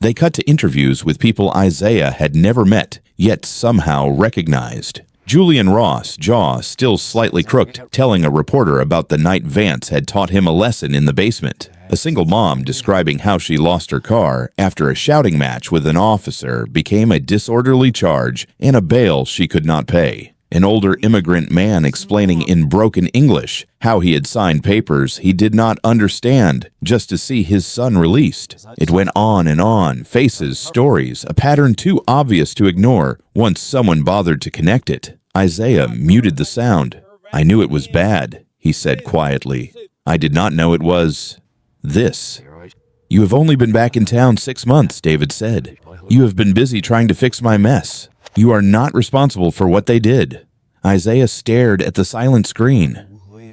They cut to interviews with people Isaiah had never met, yet somehow recognized. Julian Ross, jaw still slightly crooked, telling a reporter about the night Vance had taught him a lesson in the basement. A single mom describing how she lost her car after a shouting match with an officer became a disorderly charge and a bail she could not pay. An older immigrant man explaining in broken English how he had signed papers he did not understand just to see his son released. It went on, faces, stories, a pattern too obvious to ignore once someone bothered to connect it. Isaiah muted the sound. "I knew it was bad," he said quietly. "I did not know it was this." "You have only been back in town 6 months," David said. "You have been busy trying to fix my mess. You are not responsible for what they did." Isaiah stared at the silent screen,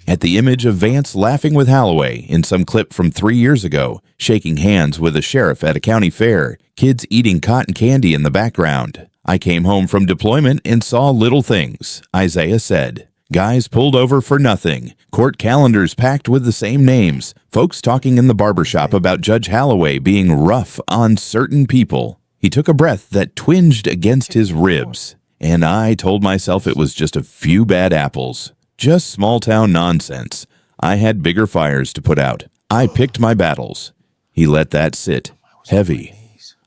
at the image of Vance laughing with Holloway in some clip from 3 years ago, shaking hands with a sheriff at a county fair, kids eating cotton candy in the background. "I came home from deployment and saw little things," Isaiah said. "Guys pulled over for nothing, court calendars packed with the same names, folks talking in the barbershop about Judge Holloway being rough on certain people." He took a breath that twinged against his ribs. "And I told myself it was just a few bad apples. Just small-town nonsense. I had bigger fires to put out. I picked my battles." He let that sit, heavy.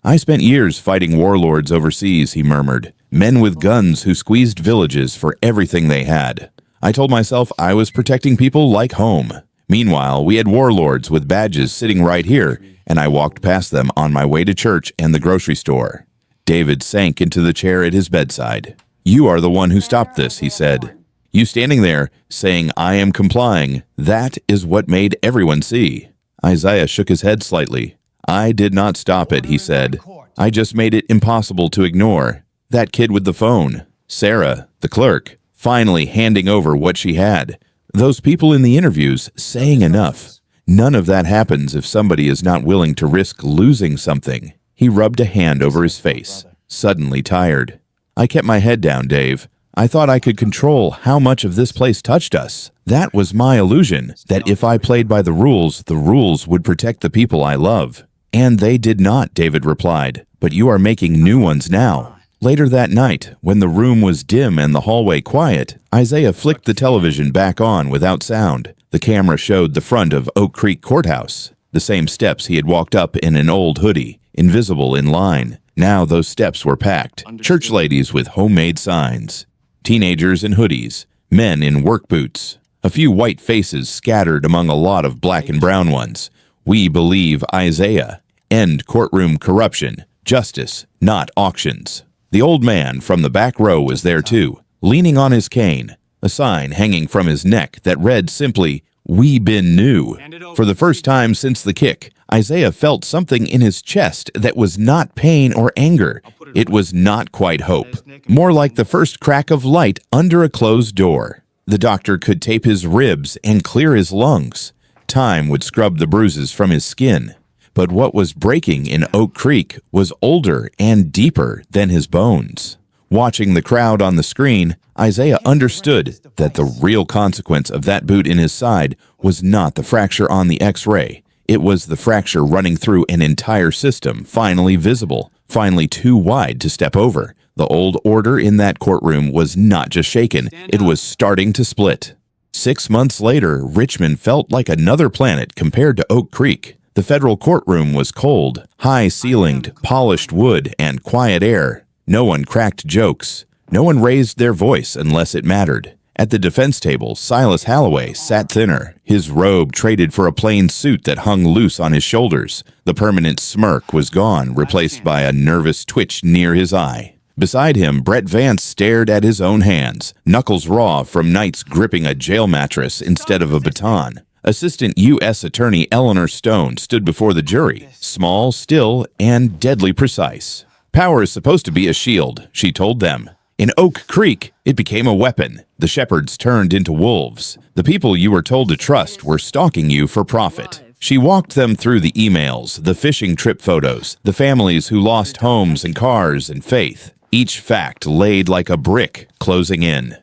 "I spent years fighting warlords overseas," he murmured. "Men with guns who squeezed villages for everything they had. I told myself I was protecting people like home. Meanwhile, we had warlords with badges sitting right here, and I walked past them on my way to church and the grocery store." David sank into the chair at his bedside. "You are the one who stopped this," he said. "You standing there, saying I am complying, that is what made everyone see." Isaiah shook his head slightly. "I did not stop it," he said. "I just made it impossible to ignore. That kid with the phone, Sarah, the clerk, finally handing over what she had. Those people in the interviews saying enough. None of that happens if somebody is not willing to risk losing something." He rubbed a hand over his face, suddenly tired. "I kept my head down, Dave. I thought I could control how much of this place touched us. That was my illusion, that if I played by the rules would protect the people I love." "And they did not," David replied. "But you are making new ones now." Later that night, when the room was dim and the hallway quiet, Isaiah flicked the television back on without sound. The camera showed the front of Oak Creek Courthouse, the same steps he had walked up in an old hoodie, invisible in line. Now those steps were packed. Church ladies with homemade signs, teenagers in hoodies, men in work boots, a few white faces scattered among a lot of black and brown ones. "We believe Isaiah. End courtroom corruption. Justice, not auctions." The old man from the back row was there too, leaning on his cane, a sign hanging from his neck that read simply, "We been new." For the first time since the kick, Isaiah felt something in his chest that was not pain or anger. It was not quite hope, more like the first crack of light under a closed door. The doctor could tape his ribs and clear his lungs. Time would scrub the bruises from his skin. But what was breaking in Oak Creek was older and deeper than his bones. Watching the crowd on the screen, Isaiah understood that the real consequence of that boot in his side was not the fracture on the X-ray. It was the fracture running through an entire system, finally visible, finally too wide to step over. The old order in that courtroom was not just shaken, it was starting to split. 6 months later, Richmond felt like another planet compared to Oak Creek. The federal courtroom was cold, high-ceilinged, polished wood, and quiet air. No one cracked jokes. No one raised their voice unless it mattered. At the defense table, Silas Holloway sat thinner, his robe traded for a plain suit that hung loose on his shoulders. The permanent smirk was gone, replaced by a nervous twitch near his eye. Beside him, Brett Vance stared at his own hands, knuckles raw from nights gripping a jail mattress instead of a baton. Assistant U.S. Attorney Eleanor Stone stood before the jury, small, still, and deadly precise. "Power is supposed to be a shield," she told them. "In Oak Creek, it became a weapon. The shepherds turned into wolves. The people you were told to trust were stalking you for profit." She walked them through the emails, the fishing trip photos, the families who lost homes and cars and faith. Each fact laid like a brick, closing in.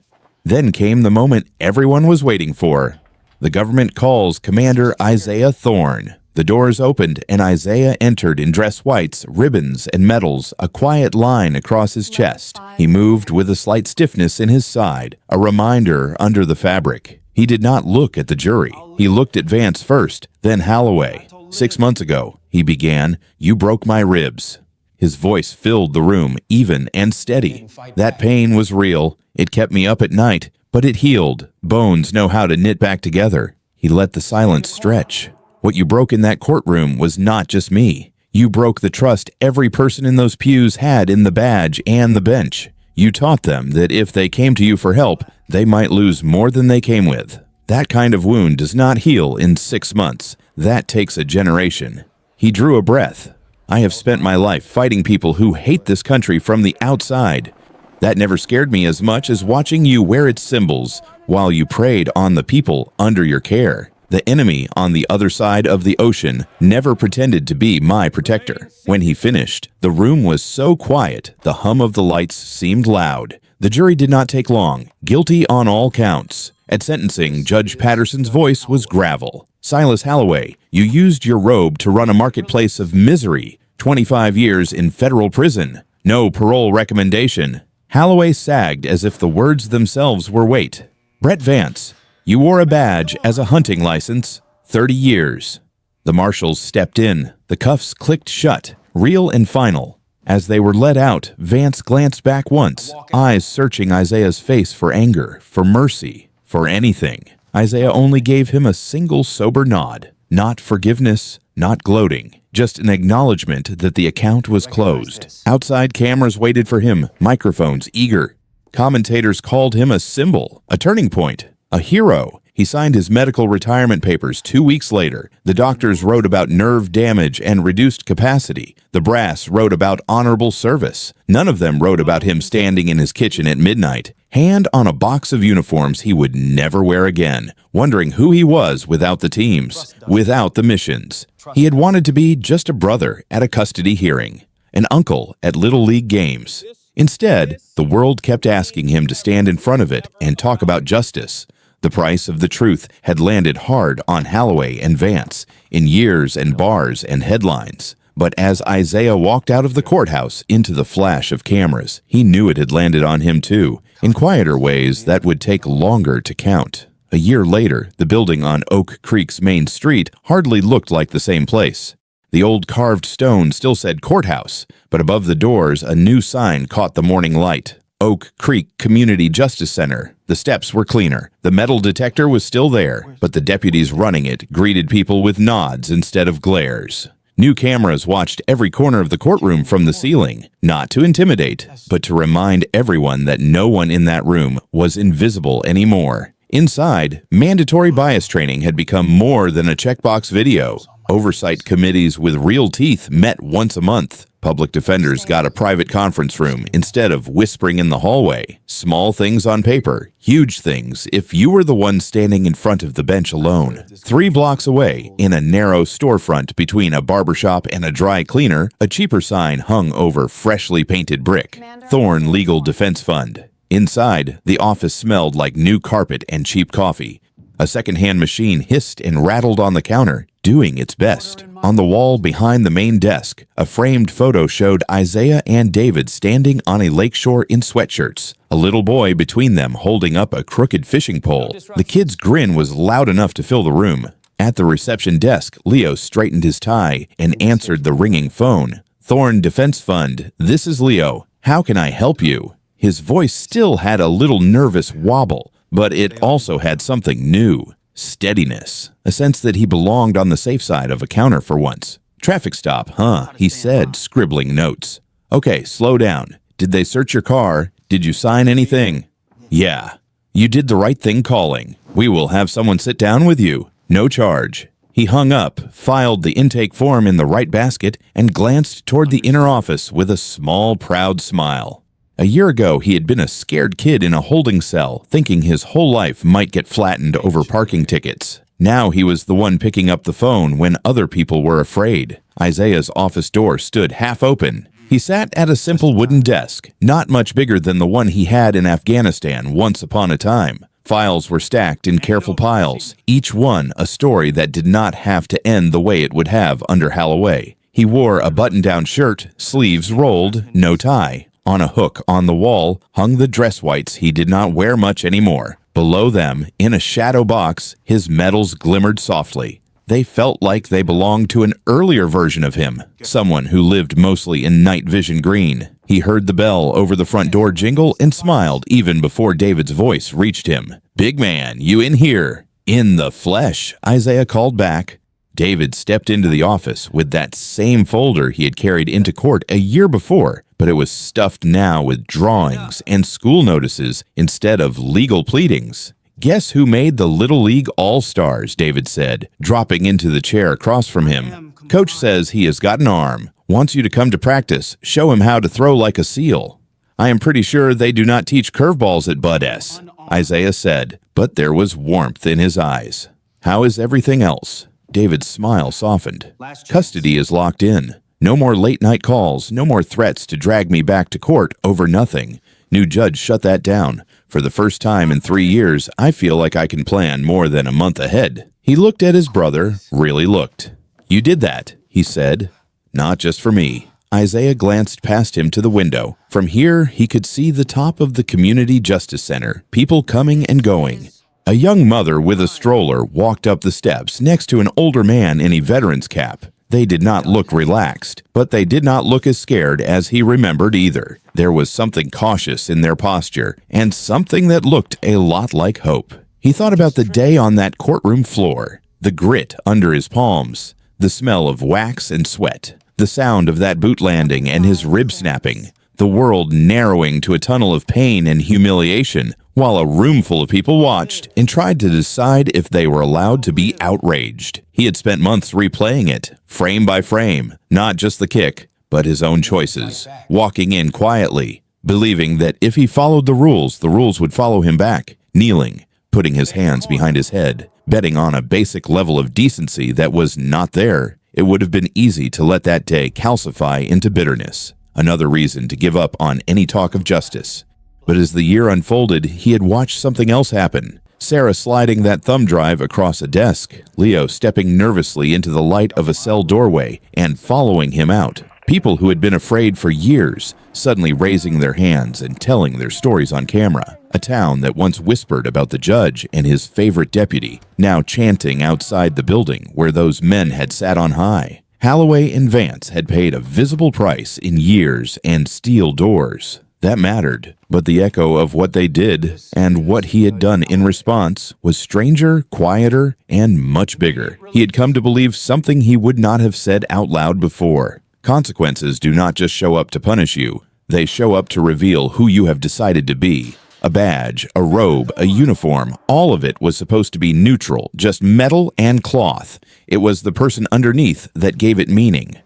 Then came the moment everyone was waiting for. The government calls Commander Isaiah Thorne. The doors opened, and Isaiah entered in dress whites, ribbons, and medals, a quiet line across his chest. He moved with a slight stiffness in his side, a reminder under the fabric. He did not look at the jury. He looked at Vance first, then Holloway. 6 months ago, he began, you broke my ribs. His voice filled the room, even and steady. That pain was real. It kept me up at night, but it healed. Bones know how to knit back together. He let the silence stretch. What you broke in that courtroom was not just me. You broke the trust every person in those pews had in the badge and the bench. You taught them that if they came to you for help, they might lose more than they came with. That kind of wound does not heal in 6 months. That takes a generation. He drew a breath. I have spent my life fighting people who hate this country from the outside. That never scared me as much as watching you wear its symbols while you preyed on the people under your care. The enemy on the other side of the ocean never pretended to be my protector. When he finished, the room was so quiet, the hum of the lights seemed loud. The jury did not take long. Guilty on all counts. At sentencing, Judge Patterson's voice was gravel. Silas Holloway, you used your robe to run a marketplace of misery. 25 years in federal prison. No parole recommendation. Holloway sagged as if the words themselves were weight. Brett Vance, you wore a badge as a hunting license. 30 years. The marshals stepped in. The cuffs clicked shut, real and final. As they were let out, Vance glanced back once, eyes searching Isaiah's face for anger, for mercy, for anything. Isaiah only gave him a single sober nod. Not forgiveness, not gloating, just an acknowledgement that the account was closed. Outside cameras waited for him, microphones eager. Commentators called him a symbol, a turning point, a hero. He signed his medical retirement papers 2 weeks later. The doctors wrote about nerve damage and reduced capacity. The brass wrote about honorable service. None of them wrote about him standing in his kitchen at midnight, hand on a box of uniforms he would never wear again, wondering who he was without the teams, without the missions. He had wanted to be just a brother at a custody hearing, an uncle at Little League games. Instead, the world kept asking him to stand in front of it and talk about justice. The price of the truth had landed hard on Holloway and Vance, in years and bars and headlines. But as Isaiah walked out of the courthouse into the flash of cameras, he knew it had landed on him too, in quieter ways that would take longer to count. A year later, the building on Oak Creek's main street hardly looked like the same place. The old carved stone still said courthouse, but above the doors a new sign caught the morning light. Oak Creek Community Justice Center. The steps were cleaner. The metal detector was still there, but the deputies running it greeted people with nods instead of glares. New cameras watched every corner of the courtroom from the ceiling, not to intimidate, but to remind everyone that no one in that room was invisible anymore. Inside, mandatory bias training had become more than a checkbox video. Oversight committees with real teeth met once a month. Public defenders got a private conference room instead of whispering in the hallway. Small things on paper, huge things if you were the one standing in front of the bench alone. 3 blocks away, in a narrow storefront between a barbershop and a dry cleaner, a cheaper sign hung over freshly painted brick. Thorn Legal Defense Fund. Inside, the office smelled like new carpet and cheap coffee. A second-hand machine hissed and rattled on the counter, doing its best. On the wall behind the main desk, a framed photo showed Isaiah and David standing on a lakeshore in sweatshirts, a little boy between them holding up a crooked fishing pole. The kid's grin was loud enough to fill the room. At the reception desk, Leo straightened his tie and answered the ringing phone. Thorn Defense Fund, this is Leo. How can I help you? His voice still had a little nervous wobble, but it also had something new. Steadiness, a sense that he belonged on the safe side of a counter for once. Traffic stop, huh? He said, scribbling notes. Okay, slow down. Did they search your car? Did you sign anything? Yeah. You did the right thing calling. We will have someone sit down with you. No charge. He hung up, filed the intake form in the right basket, and glanced toward the inner office with a small, proud smile. A year ago, he had been a scared kid in a holding cell, thinking his whole life might get flattened over parking tickets. Now he was the one picking up the phone when other people were afraid. Isaiah's office door stood half open. He sat at a simple wooden desk, not much bigger than the one he had in Afghanistan once upon a time. Files were stacked in careful piles, each one a story that did not have to end the way it would have under Holloway. He wore a button-down shirt, sleeves rolled, no tie. On a hook on the wall hung the dress whites he did not wear much anymore. Below them, in a shadow box, his medals glimmered softly. They felt like they belonged to an earlier version of him, someone who lived mostly in night vision green. He heard the bell over the front door jingle and smiled even before David's voice reached him. "Big man, you in here?" "In the flesh," Isaiah called back. David stepped into the office with that same folder he had carried into court a year before, but it was stuffed now with drawings and school notices instead of legal pleadings. "Guess who made the Little League All-Stars," David said, dropping into the chair across from him. "Coach says he has got an arm. Wants you to come to practice, show him how to throw like a seal." "I am pretty sure they do not teach curveballs at Bud S," Isaiah said, but there was warmth in his eyes. "How is everything else?" David's smile softened. "Custody is locked in. No more late-night calls, no more threats to drag me back to court over nothing. New judge shut that down. For the first time in 3 years, I feel like I can plan more than a month ahead." He looked at his brother, really looked. "You did that," he said. "Not just for me." Isaiah glanced past him to the window. From here, he could see the top of the Community Justice Center, people coming and going. A young mother with a stroller walked up the steps next to an older man in a veteran's cap. They did not look relaxed, but they did not look as scared as he remembered either. There was something cautious in their posture, and something that looked a lot like hope. He thought about the day on that courtroom floor, the grit under his palms, the smell of wax and sweat, the sound of that boot landing and his rib snapping, the world narrowing to a tunnel of pain and humiliation, while a room full of people watched and tried to decide if they were allowed to be outraged. He had spent months replaying it, frame by frame, not just the kick, but his own choices, walking in quietly, believing that if he followed the rules would follow him back, kneeling, putting his hands behind his head, betting on a basic level of decency that was not there. It would have been easy to let that day calcify into bitterness, another reason to give up on any talk of justice. But as the year unfolded, he had watched something else happen. Sarah sliding that thumb drive across a desk, Leo stepping nervously into the light of a cell doorway and following him out. People who had been afraid for years, suddenly raising their hands and telling their stories on camera. A town that once whispered about the judge and his favorite deputy, now chanting outside the building where those men had sat on high. Holloway and Vance had paid a visible price in years and steel doors. That mattered, but the echo of what they did and what he had done in response was stranger, quieter, and much bigger. He had come to believe something he would not have said out loud before. Consequences do not just show up to punish you. They show up to reveal who you have decided to be. A badge, a robe, a uniform, all of it was supposed to be neutral, just metal and cloth. It was the person underneath that gave it meaning.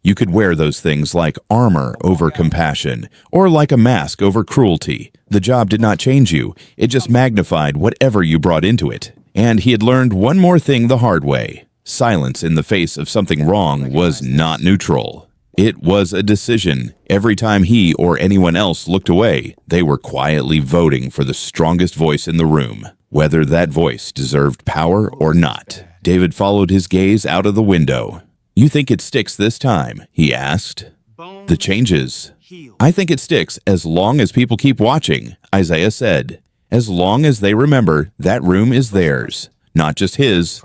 You could wear those things like armor over compassion, or like a mask over cruelty. The job did not change you, it just magnified whatever you brought into it. And he had learned one more thing the hard way. Silence in the face of something wrong was not neutral. It was a decision. Every time he or anyone else looked away, they were quietly voting for the strongest voice in the room, whether that voice deserved power or not. David followed his gaze out of the window. "You think it sticks this time?" he asked. "The changes." "I think it sticks as long as people keep watching," Isaiah said. "As long as they remember that room is theirs, not just his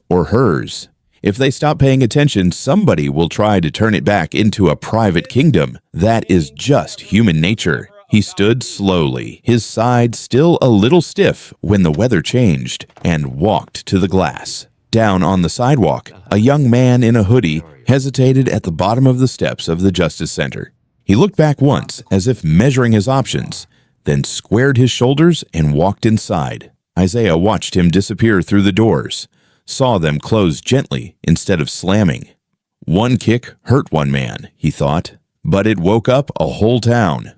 or hers. If they stop paying attention, somebody will try to turn it back into a private kingdom. That is just human nature." He stood slowly, his side still a little stiff when the weather changed, and walked to the glass. Down on the sidewalk, a young man in a hoodie hesitated at the bottom of the steps of the Justice Center. He looked back once, as if measuring his options, then squared his shoulders and walked inside. Isaiah watched him disappear through the doors, saw them close gently instead of slamming. One kick hurt one man, he thought, but it woke up a whole town.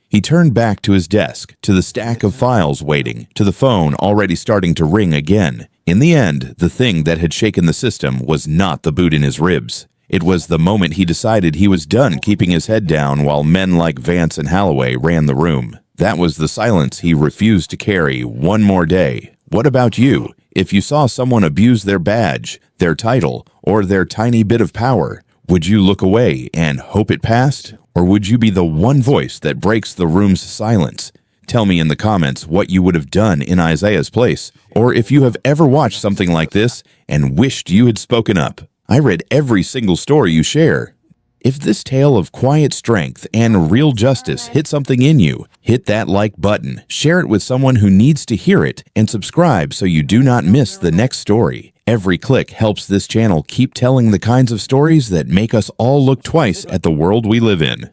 He turned back to his desk, to the stack of files waiting, to the phone already starting to ring again. In the end, the thing that had shaken the system was not the boot in his ribs. It was the moment he decided he was done keeping his head down while men like Vance and Holloway ran the room. That was the silence he refused to carry one more day. What about you? If you saw someone abuse their badge, their title, or their tiny bit of power, would you look away and hope it passed? Or would you be the one voice that breaks the room's silence, Tell me in the comments what you would have done in Isaiah's place, or if you have ever watched something like this and wished you had spoken up. I read every single story you share. If this tale of quiet strength and real justice hit something in you, hit that like button, share it with someone who needs to hear it, and subscribe so you do not miss the next story. Every click helps this channel keep telling the kinds of stories that make us all look twice at the world we live in.